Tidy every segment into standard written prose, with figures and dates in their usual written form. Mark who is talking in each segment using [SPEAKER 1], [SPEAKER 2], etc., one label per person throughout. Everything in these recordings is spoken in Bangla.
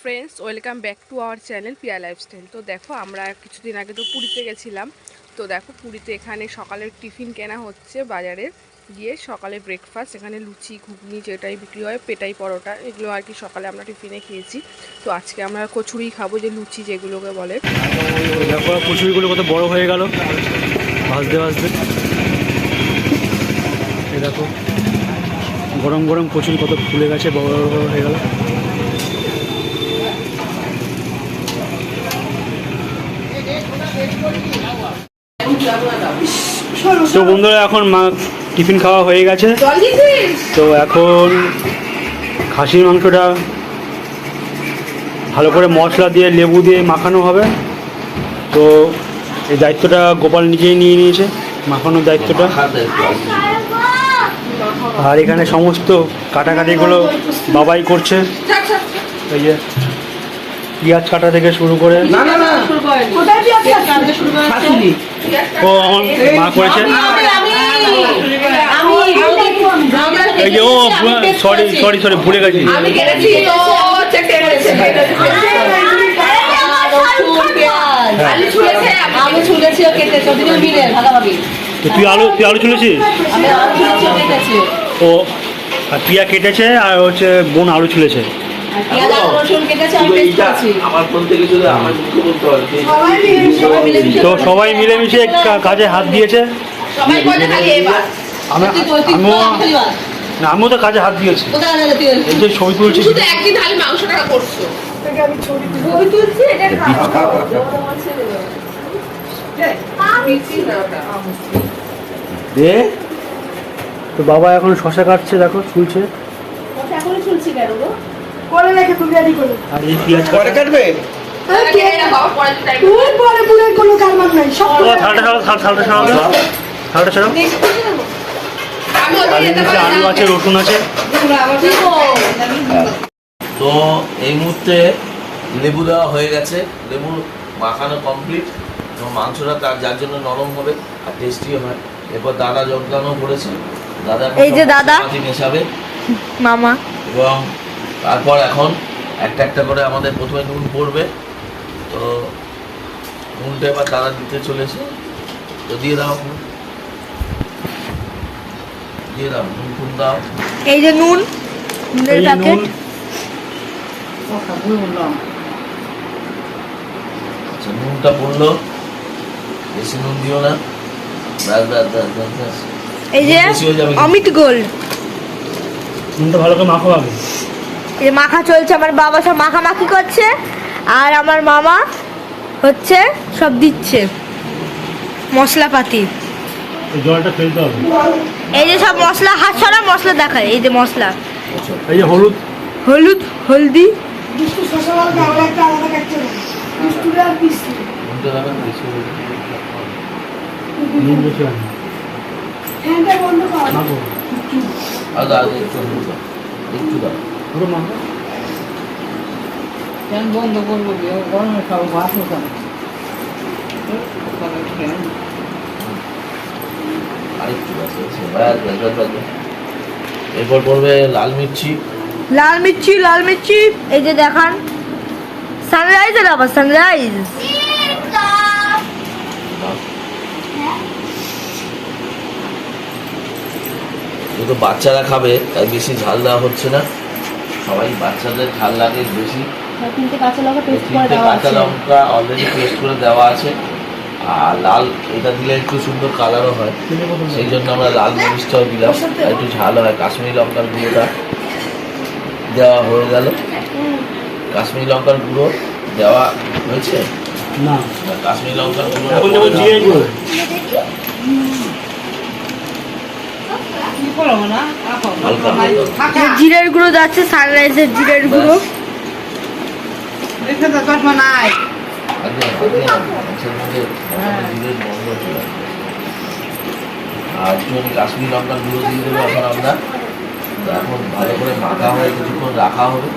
[SPEAKER 1] Friends, welcome back to our channel Piya lifestyle. তো দেখো, আমরা কিছুদিন আগে তো পুরীতে গেছিলাম। তো দেখো, পুরীতে এখানে সকালের টিফিন কেনা হচ্ছে বাজারে গিয়ে। সকালে ব্রেকফাস্ট এখানে লুচি, ঘুগনি যেটাই বিক্রি হয়, পেটাই পরোটা, এগুলো আর কি সকালে আমরা টিফিনে খেয়েছি। তো আজকে আমরা কচুরি খাবো, যে লুচি যেগুলোকে বলে।
[SPEAKER 2] দেখো কচুরিগুলো কত বড় হয়ে গেল ভাজতে ভাজতে। এই দেখো গরম গরম কচুরি কত ফুলে গেছে, বড় বড় হয়ে গেল। তো বন্ধুরা, এখন টিফিন খাওয়া হয়ে গেছে। তো এখন খাসির মাংসটা ভালো করে মশলা দিয়ে লেবু দিয়ে মাখানো হবে। তো এই দায়িত্বটা গোপাল নিজেই নিয়ে নিয়েছে, মাখানোর দায়িত্বটা। আর এখানে সমস্ত কাটাকাটিগুলো বাবাই করছে। এই যে পেঁয়াজ কাটা থেকে শুরু করে ও আমার মা করেছে। এই যে ও সরি সরি সরি ভুলে গেছি। তুই আলু ছুলেছিস? ও আর পিয়া কেটেছে, আর হচ্ছে বোন আলু ছুলেছে। তো সবাই মিলেমিশে কাজে হাত দিয়েছে। আমিও তো কাজে হাত দিয়েছি, এই যে ছবি তুলছি। তো বাবা এখন শশা কাটছে, দেখো ছুলছে। আর এই পেঁয়াজ কাটবে। আলু আছে, রসুন আছে।
[SPEAKER 3] তো এই মুহূর্তে লেবু দেওয়া হয়ে গেছে, লেবু মাখানো কমপ্লিট। এবং মাংসটা তার যার জন্য নরম হবে আর টেস্টিও হয়। এরপর দাদা যোগদানও করেছে। দাদা
[SPEAKER 4] এই যে দাদা
[SPEAKER 3] মেশাবে
[SPEAKER 4] মামা।
[SPEAKER 3] এবং তারপর এখন একটা একটা করে আমাদের প্রথমে নুন পড়বে। তো নুনটা এবার দাদা দিতে চলেছে। তো দিয়ে দাও, দিয়ে দাও, নুন ফুন দাও।
[SPEAKER 4] এই যে নুন, নুনের প্যাকেট।
[SPEAKER 3] আচ্ছা, নুনটা পড়লো, বেশি নুন দিও না। ব্যাস ব্যাস ব্যাস ব্যাস ব্যাস।
[SPEAKER 4] এই যে অমিত গোল্ড,
[SPEAKER 2] নুনটা ভালো করে মাখো আগে।
[SPEAKER 4] এই যে মাখা চলছে, আমার বাবা সব মাখামাখি করছে, আর আমার মামা হচ্ছে সব দিচ্ছে মশলাপাতি।
[SPEAKER 2] জলটা ফেলতে হবে।
[SPEAKER 4] এই যে সব মশলা, হাত ছাড়া মশলা দেখায়। এই যে মশলা,
[SPEAKER 2] এই যে হলুদ,
[SPEAKER 4] হলুদ, হলদি।
[SPEAKER 3] নুনটা দেবেন বেশি হলুদ।
[SPEAKER 2] নুন বেশি হবে। মাখো
[SPEAKER 3] আদা আদা একটু হলুদ দাও, একটু দাও।
[SPEAKER 2] পুরো মাখো।
[SPEAKER 5] বন্ধ করবো, গরমে খাবো, ভাত হতাম।
[SPEAKER 3] আরেকটু ব্যাস ব্যাস ব্যাস ব্যাস ব্যাস। এরপর পড়বে লাল মির্চি।
[SPEAKER 4] লাল মির্চি, লাল মির্চি। এই যে দেখান সানরাইজের আবার সানরাইজ।
[SPEAKER 3] যেহেতু বাচ্চারা খাবে তাই বেশি ঝাল দেওয়া হচ্ছে না। সবাই বাচ্চাদের ঝাল লাগে বেশি। তিনটে কাঁচা লঙ্কা অলরেডি পেস্ট করে দেওয়া আছে। আর লাল এটা দিলে একটু সুন্দর কালারও হয়, সেই জন্য আমরা লাল মরিচটাও দিলাম, একটু ঝাল হয়। কাশ্মীরি লঙ্কার গুঁড়োটা দেওয়া হয়ে গেল। কাশ্মীরি লঙ্কার গুঁড়ো দেওয়া হয়েছে
[SPEAKER 2] না,
[SPEAKER 3] কাশ্মীরি লঙ্কার গুঁড়ো
[SPEAKER 4] জিরের গুঁড়ো যাচ্ছে, সানরাইজের জিরের গুঁড়ো।
[SPEAKER 3] আর কাশ্মীরি লঙ্কার গুঁড়ো দিয়ে দেবো এখন আমরা। এখন ভালো করে মাখা হয়ে কিছুক্ষণ রাখা হবে।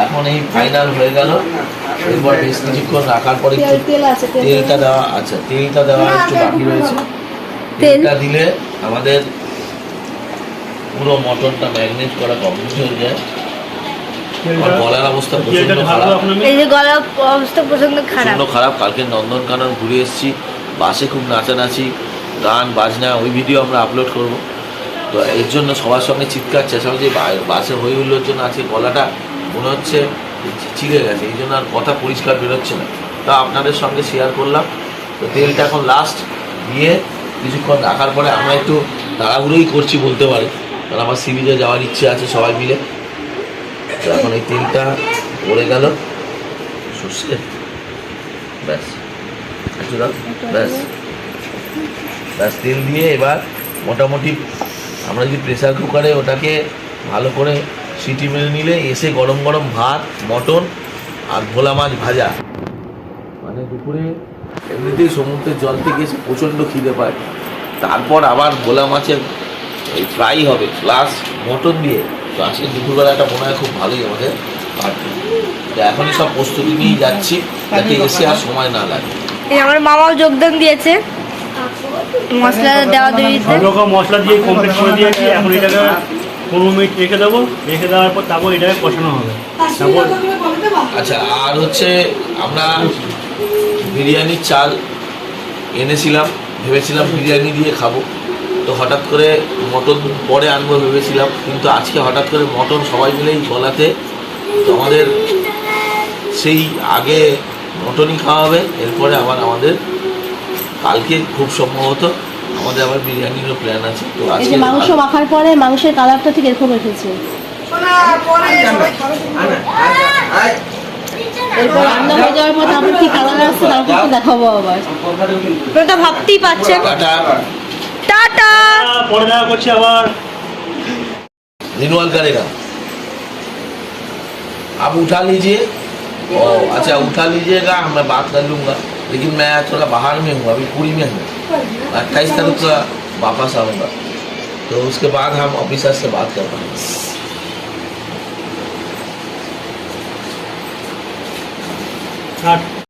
[SPEAKER 3] এখন এখন এই ফাইনাল হয়ে গেল। এরপর বেশ কিছুক্ষণ রাখার পরে একটু তেলটা দেওয়া, আচ্ছা তেলটা দেওয়া একটু বাকি রয়েছে। তেলটা দিলে আমাদের পুরো মটনটা ম্যারিনেট করা কমপ্লিট হয়ে যায়। আমার গলার অবস্থা প্রচন্ড খারাপ,
[SPEAKER 4] এই যে গলার অবস্থা প্রচন্ড খারাপ।
[SPEAKER 3] প্রচন্ড খারাপ। কালকে নন্দনকানন ঘুরে এসেছি, বাসে খুব নাচানাচি, গান বাজনা, ওই ভিডিও আমরা আপলোড করব। তো এর জন্য সবার সঙ্গে চিৎকার চেঁচামেচি, বাসে হই হুল্লোর জন্য আজকে গলাটা মনে হচ্ছে চিড়ে গেছে, এই জন্য আর কথা পরিষ্কার বেরোচ্ছে না। তা আপনাদের সঙ্গে শেয়ার করলাম। তো তেলটা এখন লাস্ট দিয়ে কিছুক্ষণ রাখার পরে আমরা একটু তাড়াহুড়োই করছি বলতে পারি, কারণ আমার সিরিজে যাওয়ার ইচ্ছে আছে সবাই মিলে। তো এখন এই তেলটা পড়ে গেল সর্ষে, ব্যাস একটু দাও, ব্যাস ব্যাস তেল দিয়ে এবার মোটামুটি আমরা যদি প্রেসার কুকারে ওটাকে ভালো করে সিটি মেরে নিলে এসে গরম গরম ভাত, মটন আর ভোলা মাছ ভাজা। মানে দুপুরে এমনিতেই সমুদ্রের জল থেকে এসে প্রচণ্ড খিদে পায়, তারপর আবার ভোলা মাছের এই ফ্রাই হবে প্লাস মটন দিয়ে। তো আজকে দুপুরবেলাটা মনে হয় খুব ভালোই আমাদের পার্টি। তো এখনই সব প্রস্তুতি নিয়েই যাচ্ছি যাতে এসে আর সময় না লাগে।
[SPEAKER 4] এই আমার মামাও যোগদান দিয়েছে মশলা দেওয়া দিতে।
[SPEAKER 2] সব রকম মশলা দিয়ে কমপ্লিট করে দিয়েছি। এখন এটাকে 15 মিনিট রেখে দেবো, রেখে দেওয়ার পর তারপর এটাকে কষানো হবে। তারপর
[SPEAKER 3] আচ্ছা, আর হচ্ছে আমরা বিরিয়ানির চাল এনেছিলাম, ভেবেছিলাম বিরিয়ানি দিয়ে খাবো। তো হঠাৎ করে মটন পরে আনবো ভেবেছিলাম, কিন্তু আজকে হঠাৎ করে মটন সবাই মিলেই গলাতে। তো আমাদের সেই আগে মটনই খাওয়া হবে, এরপরে আবার আমাদের কালকে খুব সম্ভবত আমাদের আবার বিরিয়ানিরও প্ল্যান আছে। তো
[SPEAKER 6] এই
[SPEAKER 3] আজকে
[SPEAKER 6] যে মাংস মাখার পরে মাংসের কালারটা ঠিক এরকম এসেছে। এরপর রান্না হয়ে যাওয়ার পর তারপর কি কালার আসছে তারপর তো দেখাবো আবার।
[SPEAKER 4] আপনারা তো ভাবতেই পাচ্ছেন।
[SPEAKER 3] টাটা।
[SPEAKER 4] টাটা।
[SPEAKER 2] পরে দেখা করছি আবার।
[SPEAKER 3] रिन्यूअल करेगा आप उठा लीजिए। ओ अच्छा, उठा लीजिएगा, मैं बात कर लूँगा, लेकिन मैं थोड़ा बाहर में हूँ, अभी पुरी में हूँ। 28 तारीख को वापस आऊँगा, तो उसके बाद हम ऑफिसर से बात कर पाएंगे।
[SPEAKER 2] हाँ।